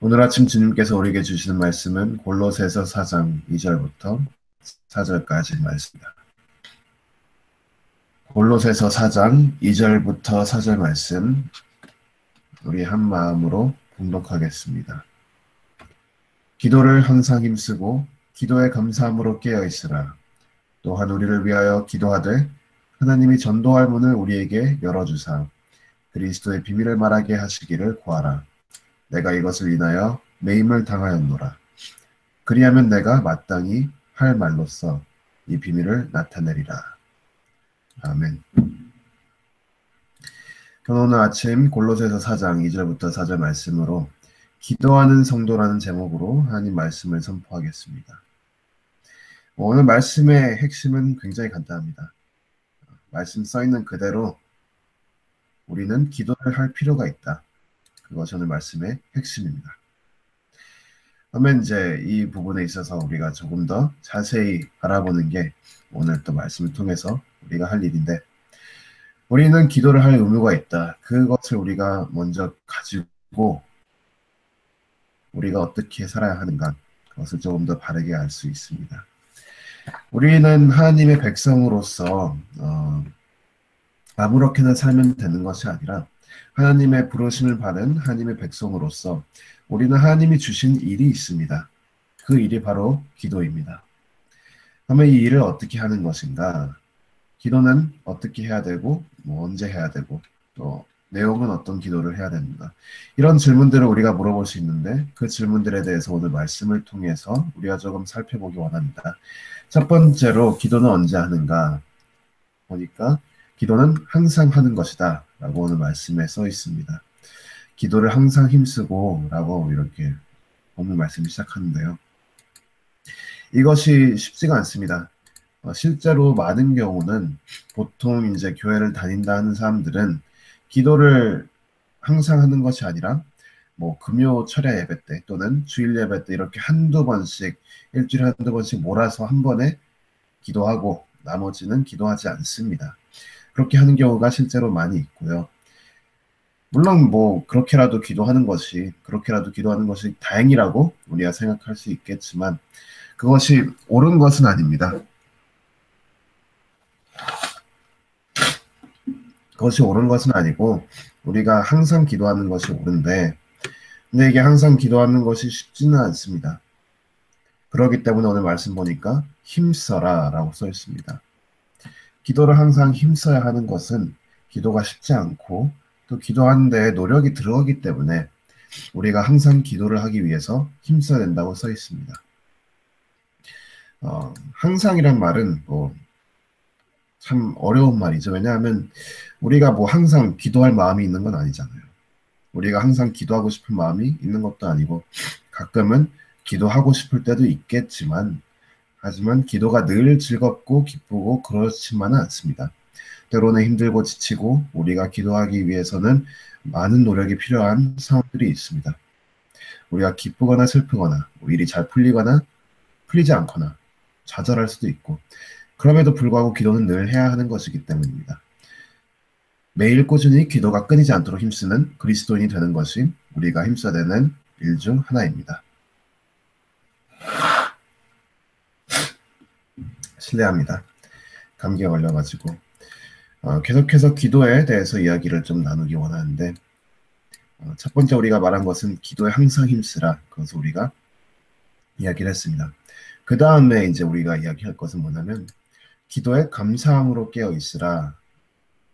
오늘 아침 주님께서 우리에게 주시는 말씀은 골로새서 4장 2절부터 4절까지 말씀입니다. 골로새서 4장 2절부터 4절 말씀 우리 한 마음으로 봉독하겠습니다. 기도를 항상 힘쓰고 기도에 감사함으로 깨어 있으라. 또한 우리를 위하여 기도하되 하나님이 전도할 문을 우리에게 열어주사 그리스도의 비밀을 말하게 하시기를 구하라. 내가 이것을 인하여 매임을 당하였노라. 그리하면 내가 마땅히 할 말로써 이 비밀을 나타내리라. 아멘. 저는 오늘 아침 골로새서 4장 2절부터 4절 말씀으로 기도하는 성도라는 제목으로 하나님 말씀을 선포하겠습니다. 오늘 말씀의 핵심은 굉장히 간단합니다. 말씀 써있는 그대로 우리는 기도를 할 필요가 있다. 그것이 오늘 말씀의 핵심입니다. 그러면 이제 이 부분에 있어서 우리가 조금 더 자세히 알아보는 게 오늘 또 말씀을 통해서 우리가 할 일인데, 우리는 기도를 할 의무가 있다. 그것을 우리가 먼저 가지고 우리가 어떻게 살아야 하는가, 그것을 조금 더 바르게 알 수 있습니다. 우리는 하나님의 백성으로서 아무렇게나 살면 되는 것이 아니라 하나님의 부르심을 받은 하나님의 백성으로서 우리는 하나님이 주신 일이 있습니다. 그 일이 바로 기도입니다. 그러면 이 일을 어떻게 하는 것인가? 기도는 어떻게 해야 되고 언제 해야 되고 또 내용은 어떤 기도를 해야 됩니다. 이런 질문들을 우리가 물어볼 수 있는데 그 질문들에 대해서 오늘 말씀을 통해서 우리가 조금 살펴보기 원합니다. 첫 번째로 기도는 언제 하는가 보니까 기도는 항상 하는 것이다 라고 오늘 말씀에 써 있습니다. 기도를 항상 힘쓰고 라고 이렇게 오늘 말씀을 시작하는데요. 이것이 쉽지가 않습니다. 실제로 많은 경우는 보통 이제 교회를 다닌다 하는 사람들은 기도를 항상 하는 것이 아니라 뭐 금요 철야 예배 때 또는 주일 예배 때 이렇게 한두 번씩 일주일에 한두 번씩 몰아서 한 번에 기도하고 나머지는 기도하지 않습니다. 그렇게 하는 경우가 실제로 많이 있고요. 물론 뭐 그렇게라도 기도하는 것이 다행이라고 우리가 생각할 수 있겠지만 그것이 옳은 것은 아닙니다. 그것이 옳은 것은 아니고 우리가 항상 기도하는 것이 옳은데, 근데 이게 항상 기도하는 것이 쉽지는 않습니다. 그렇기 때문에 오늘 말씀 보니까 힘써라 라고 써 있습니다. 기도를 항상 힘써야 하는 것은 기도가 쉽지 않고 또 기도하는 데에 노력이 들어가기 때문에 우리가 항상 기도를 하기 위해서 힘써야 된다고 써 있습니다. 항상이란 말은 참 어려운 말이죠. 왜냐하면 우리가 항상 기도할 마음이 있는 건 아니잖아요. 우리가 항상 기도하고 싶은 마음이 있는 것도 아니고 가끔은 기도하고 싶을 때도 있겠지만 하지만 기도가 늘 즐겁고 기쁘고 그렇지만은 않습니다. 때로는 힘들고 지치고 우리가 기도하기 위해서는 많은 노력이 필요한 상황들이 있습니다. 우리가 기쁘거나 슬프거나 일이 잘 풀리거나 풀리지 않거나 좌절할 수도 있고 그럼에도 불구하고 기도는 늘 해야 하는 것이기 때문입니다. 매일 꾸준히 기도가 끊이지 않도록 힘쓰는 그리스도인이 되는 것이 우리가 힘써야 되는 일 중 하나입니다. 실례합니다. 감기에 걸려가지고 계속해서 기도에 대해서 이야기를 좀 나누기 원하는데 첫 번째 우리가 말한 것은 기도에 항상 힘쓰라. 그것을 우리가 이야기를 했습니다. 그 다음에 이제 우리가 이야기할 것은 뭐냐면 기도에 감사함으로 깨어 있으라.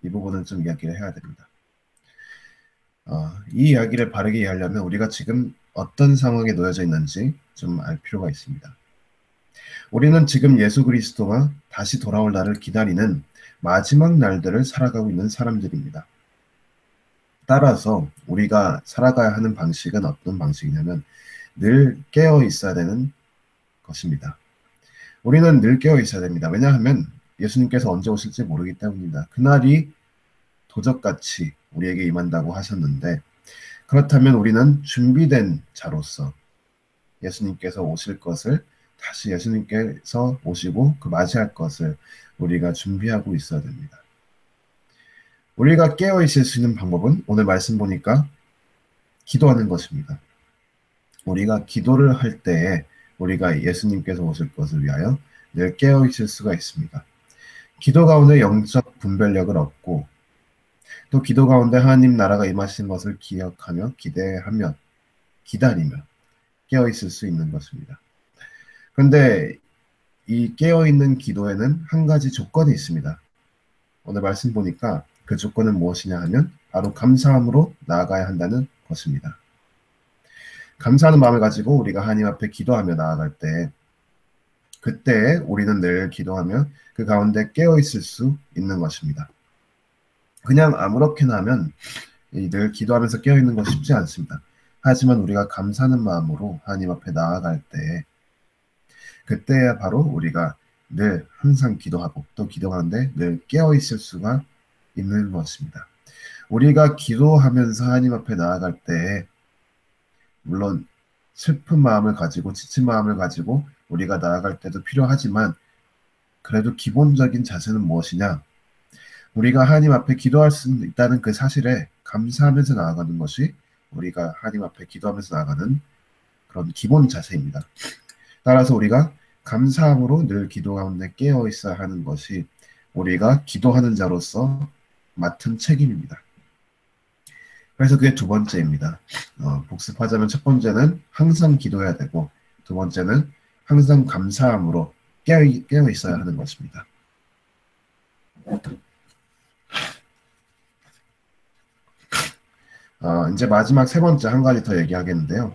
이 부분은 좀 이야기를 해야 됩니다. 이 이야기를 바르게 이해하려면 우리가 지금 어떤 상황에 놓여져 있는지 좀 알 필요가 있습니다. 우리는 지금 예수 그리스도가 다시 돌아올 날을 기다리는 마지막 날들을 살아가고 있는 사람들입니다. 따라서 우리가 살아가야 하는 방식은 어떤 방식이냐면 늘 깨어 있어야 되는 것입니다. 우리는 늘 깨어 있어야 됩니다. 왜냐하면 예수님께서 언제 오실지 모르기 때문입니다. 그날이 도적같이 우리에게 임한다고 하셨는데 그렇다면 우리는 준비된 자로서 예수님께서 오실 것을 다시 예수님께서 오시고 그 맞이할 것을 우리가 준비하고 있어야 됩니다. 우리가 깨어 있을 수 있는 방법은 오늘 말씀 보니까 기도하는 것입니다. 우리가 기도를 할 때에 우리가 예수님께서 오실 것을 위하여 늘 깨어 있을 수가 있습니다. 기도 가운데 영적 분별력을 얻고 또 기도 가운데 하나님 나라가 임하신 것을 기억하며 기대하며 기다리며 깨어 있을 수 있는 것입니다. 그런데 이 깨어 있는 기도에는 한 가지 조건이 있습니다. 오늘 말씀 보니까 그 조건은 무엇이냐 하면 바로 감사함으로 나아가야 한다는 것입니다. 감사하는 마음을 가지고 우리가 하나님 앞에 기도하며 나아갈 때 그때 우리는 늘 기도하며 그 가운데 깨어 있을 수 있는 것입니다. 그냥 아무렇게나 하면 늘 기도하면서 깨어 있는 것이 쉽지 않습니다. 하지만 우리가 감사하는 마음으로 하나님 앞에 나아갈 때 그때야 바로 우리가 늘 항상 기도하고 또 기도하는데 늘 깨어 있을 수가 있는 것입니다. 우리가 기도하면서 하나님 앞에 나아갈 때 물론 슬픈 마음을 가지고 지친 마음을 가지고 우리가 나아갈 때도 필요하지만 그래도 기본적인 자세는 무엇이냐? 우리가 하나님 앞에 기도할 수 있다는 그 사실에 감사하면서 나아가는 것이 우리가 하나님 앞에 기도하면서 나아가는 그런 기본 자세입니다. 따라서 우리가 감사함으로 늘 기도 가운데 깨어 있어야 하는 것이 우리가 기도하는 자로서 맡은 책임입니다. 그래서 그게 두 번째입니다. 복습하자면 첫 번째는 항상 기도해야 되고 두 번째는 항상 감사함으로 깨어 있어야 하는 것입니다. 이제 마지막 세 번째 한 가지 더 얘기하겠는데요.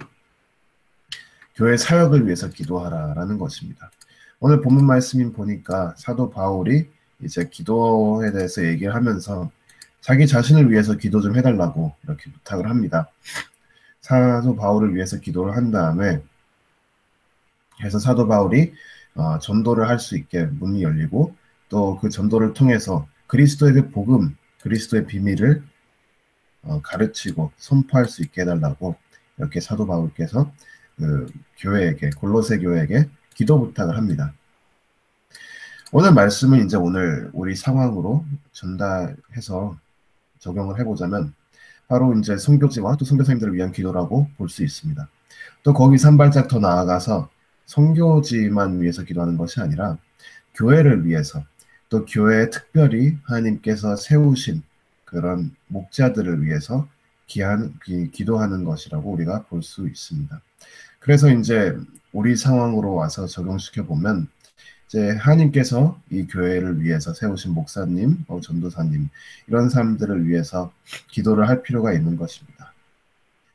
교회 사역을 위해서 기도하라라는 것입니다. 오늘 본문 말씀인 보니까 사도 바울이 이제 기도에 대해서 얘기를 하면서 자기 자신을 위해서 기도 좀 해달라고 이렇게 부탁을 합니다. 사도 바울을 위해서 기도를 한 다음에 그래서 사도 바울이 전도를 할 수 있게 문이 열리고 또 그 전도를 통해서 그리스도의 그 복음, 그리스도의 비밀을 가르치고 선포할 수 있게 해달라고 이렇게 사도 바울께서 그 교회에게 골로새 교회에게 기도 부탁을 합니다. 오늘 말씀은 이제 오늘 우리 상황으로 전달해서 적용을 해보자면 바로 이제 선교지와 또 선교사님들을 위한 기도라고 볼 수 있습니다. 또 거기서 한 발짝 더 나아가서 선교지만 위해서 기도하는 것이 아니라 교회를 위해서 또 교회에 특별히 하나님께서 세우신 그런 목자들을 위해서 기도하는 것이라고 우리가 볼 수 있습니다. 그래서 이제 우리 상황으로 와서 적용시켜 보면 이제 하나님께서 이 교회를 위해서 세우신 목사님, 전도사님 이런 사람들을 위해서 기도를 할 필요가 있는 것입니다.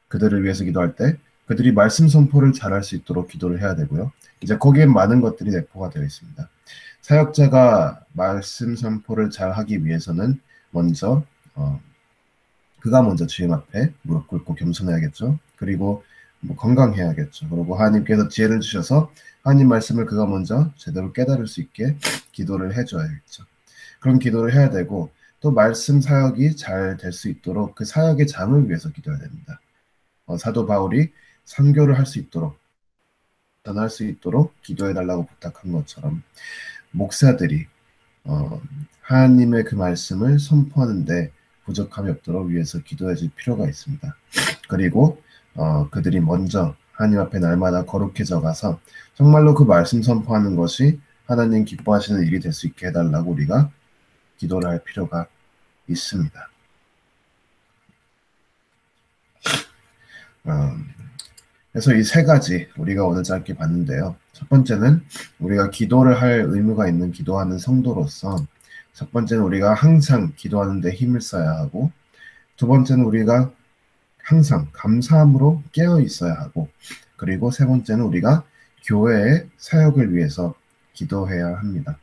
그들을 위해서 기도할 때 그들이 말씀 선포를 잘할 수 있도록 기도를 해야 되고요. 이제 거기에 많은 것들이 내포가 되어 있습니다. 사역자가 말씀 선포를 잘하기 위해서는 먼저 그가 먼저 주님 앞에 무릎 꿇고 겸손해야겠죠. 그리고 건강해야겠죠. 그리고 하나님께서 지혜를 주셔서 하나님 말씀을 그가 먼저 제대로 깨달을 수 있게 기도를 해줘야겠죠. 그런 기도를 해야 되고 또 말씀 사역이 잘 될 수 있도록 그 사역의 장을 위해서 기도해야 됩니다. 사도 바울이 선교를 할 수 있도록 전할 수 있도록 기도해달라고 부탁한 것처럼 목사들이 하나님의 그 말씀을 선포하는데 부족함이 없도록 위해서 기도해 줄 필요가 있습니다. 그리고 그들이 먼저 하나님 앞에 날마다 거룩해져 가서 정말로 그 말씀 선포하는 것이 하나님 기뻐하시는 일이 될 수 있게 해달라고 우리가 기도를 할 필요가 있습니다. 그래서 이 세 가지 우리가 오늘 짧게 봤는데요. 첫 번째는 우리가 기도를 할 의무가 있는 기도하는 성도로서 첫 번째는 우리가 항상 기도하는 데 힘을 써야 하고 두 번째는 우리가 항상 감사함으로 깨어 있어야 하고 그리고 세 번째는 우리가 교회의 사역을 위해서 기도해야 합니다.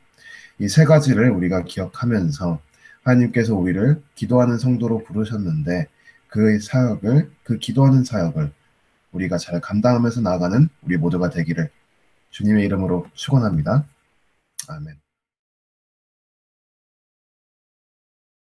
이 세 가지를 우리가 기억하면서 하나님께서 우리를 기도하는 성도로 부르셨는데 그 사역을, 그 기도하는 사역을 우리가 잘 감당하면서 나아가는 우리 모두가 되기를 주님의 이름으로 축원합니다. 아멘.